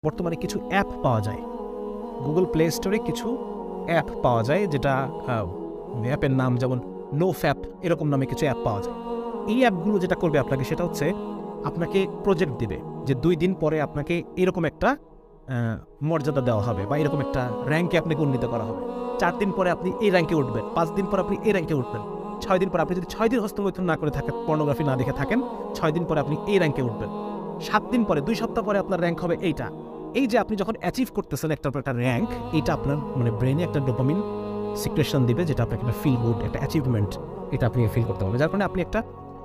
বর্তমানে কিছু অ্যাপ পাওয়া যায়। গুগল প্লে স্টোরে কিছু অ্যাপ পাওয়া যায়, যেটা অ্যাপের নাম যেমন নোফ্যাপ এরকম নামে কিছু অ্যাপ পাওয়া যায়। এই অ্যাপগুলো যেটা করবে আপনাকে, সেটা হচ্ছে আপনাকে প্রজেক্ট দিবে যে 2 দিন পরে আপনাকে এরকম একটা মর্যাদা দেওয়া হবে বা এরকম একটা র্যাঙ্কে আপনাকে উন্নীত করা হবে। 4 দিন পরে আপনি এই র্যাঙ্কে উঠবেন, 5 দিন পরে আপনি এই র্যাঙ্কে উঠবেন, 6 দিন পরে আপনি যদি 6 দিন হস্তমৈথুন না করে থাকেন, পর্নোগ্রাফি না দেখে থাকেন, 6 দিন পরে আপনি এই র্যাঙ্কে উঠবেন। 7 দিন পরে, 2 সপ্তাহ পরে আপনার র্যাঙ্ক হবে এইটা। এই যে আপনি যখন অ্যাচিভ করতেছেন একটার পর একটা র্যাঙ্ক, এটা আপনার ব্রেনে একটা ডোপামিন সিক্রেশন দিবে, যেটা আপনাকে একটা ফিল গুড, একটা অ্যাচিভমেন্ট, এটা আপনি ফিল করতে পারবেন। যার কারণে আপনি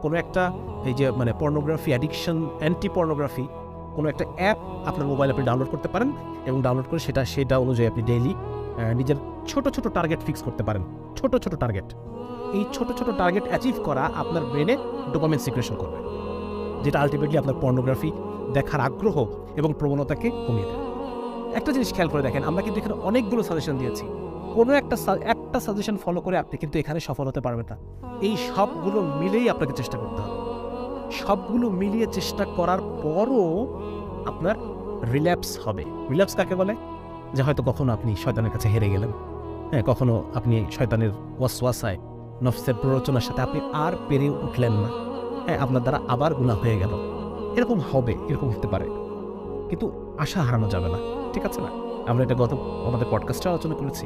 কোনো একটা এই যে পর্নোগ্রাফি অ্যাডিকশন, অ্যান্টি পর্নোগ্রাফি কোনো একটা অ্যাপ আপনার মোবাইলে আপনি ডাউনলোড করতে পারেন এবং ডাউনলোড করে সেটা অনুযায়ী আপনি ডেইলি নিজের ছোট ছোট টার্গেট ফিক্স করতে পারেন। ছোট ছোট টার্গেট, এই ছোট ছোট টার্গেট অ্যাচিভ করা আপনার ব্রেনে ডোপামিন সিক্রেশন করবে, যেটা আলটিমেটলি আপনার পর্নোগ্রাফি দেখার আগ্রহ এবং প্রবণতাকে কমিয়ে দেবে। একটা জিনিস খেয়াল করে দেখেন, আমরা কিন্তু এখানে অনেকগুলো সাজেশন দিয়েছি। কোনো একটা সাজেশন ফলো করে আপনি কিন্তু এখানে সফল হতে পারবেন না। এই সবগুলো মিলেই আপনাকে চেষ্টা করতে হবে। সবগুলো মিলিয়ে চেষ্টা করার পরও আপনার রিল্যাপস হবে। রিল্যাপস কাকে বলে? যে হয়তো কখনো আপনি শয়তানের কাছে হেরে গেলেন, হ্যাঁ, কখনো আপনি শয়তানের ওয়াসওয়াসায়, নফসের প্ররোচনার সাথে আপনি আর পেরে উঠলেন না, হ্যাঁ, আপনার দ্বারা আবার গুনাহ হয়ে গেল। এরকম হবে, এরকম হতে পারে, কিন্তু আশা হারানো যাবে না, ঠিক আছে না? আমরা এটা আমাদের পডকাস্টে আলোচনা করেছি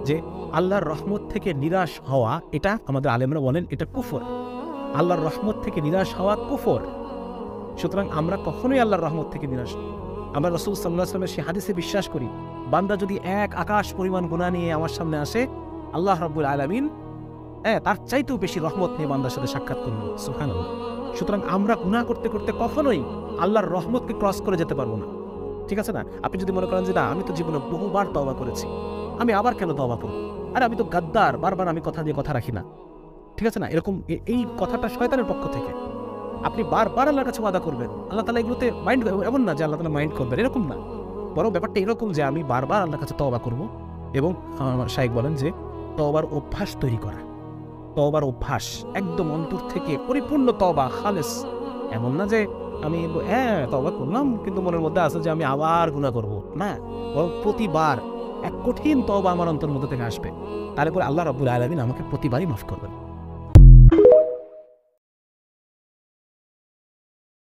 যে আল্লাহর রহমত থেকে নিরাশ হওয়া, এটা আমাদের আলেমরা বলেন এটা কুফর। আল্লাহর রহমত থেকে নিরাশ হওয়া কুফর। সুতরাং আমরা কখনোই আল্লাহর রহমত থেকে নিরাশ হই। আমরা রাসূল সাল্লাল্লাহু আলাইহি ওয়াসাল্লামের সেই হাদিসে বিশ্বাস করি, বান্দা যদি এক আকাশ পরিমাণ গুনাহ নিয়ে আমার সামনে আসে, আল্লাহ রাব্বুল আলামিন তার চাইতেও বেশি রহমত নিয়ে বান্দার সাথে সাক্ষাৎ করবেন। সুবহানাল্লাহ। সুতরাং আমরা গুনাহ করতে করতে কখনোই আল্লাহর রহমতকে ক্রস করে যেতে পারবো না, ঠিক আছে না? আপনি যদি মনে করেন যে না, আমি তো জীবনে বহুবার তওবা করেছি, আমি আবার কেন তওবা করব? আরে আমি তো গাদ্দার, বারবার আমি কথা দিয়ে কথা রাখি না, ঠিক আছে না? এরকম এই কথাটা শয়তানের পক্ষ থেকে। আপনি বারবার আল্লাহর কাছে ওয়াদা করবেন, আল্লাহ তাআলা এগুলোতে মাইন্ড, এমন না যে আল্লাহ তাআলা মাইন্ড করবেন, এরকম না। বরং ব্যাপারটা এরকম যে আমি বারবার আল্লাহর কাছে তওবা করব, এবং আমার শাইখ বলেন যে তওবার অভ্যাস তৈরি করা। তওবার অভ্যাস একদম অন্তর থেকে পরিপূর্ণ তওবা, খালেস। এমন না যে আমি তওবা করলাম কিন্তু মনের মধ্যে আছে যে আমি আবার গুনাহ করব, না। বরং প্রতিবার এক কঠিন তওবা আমার অন্তরের মধ্যে থেকে আসবে, তারপরে আল্লাহ রাব্বুল আলামিন আমাকে প্রতিবারই মাফ করবেন।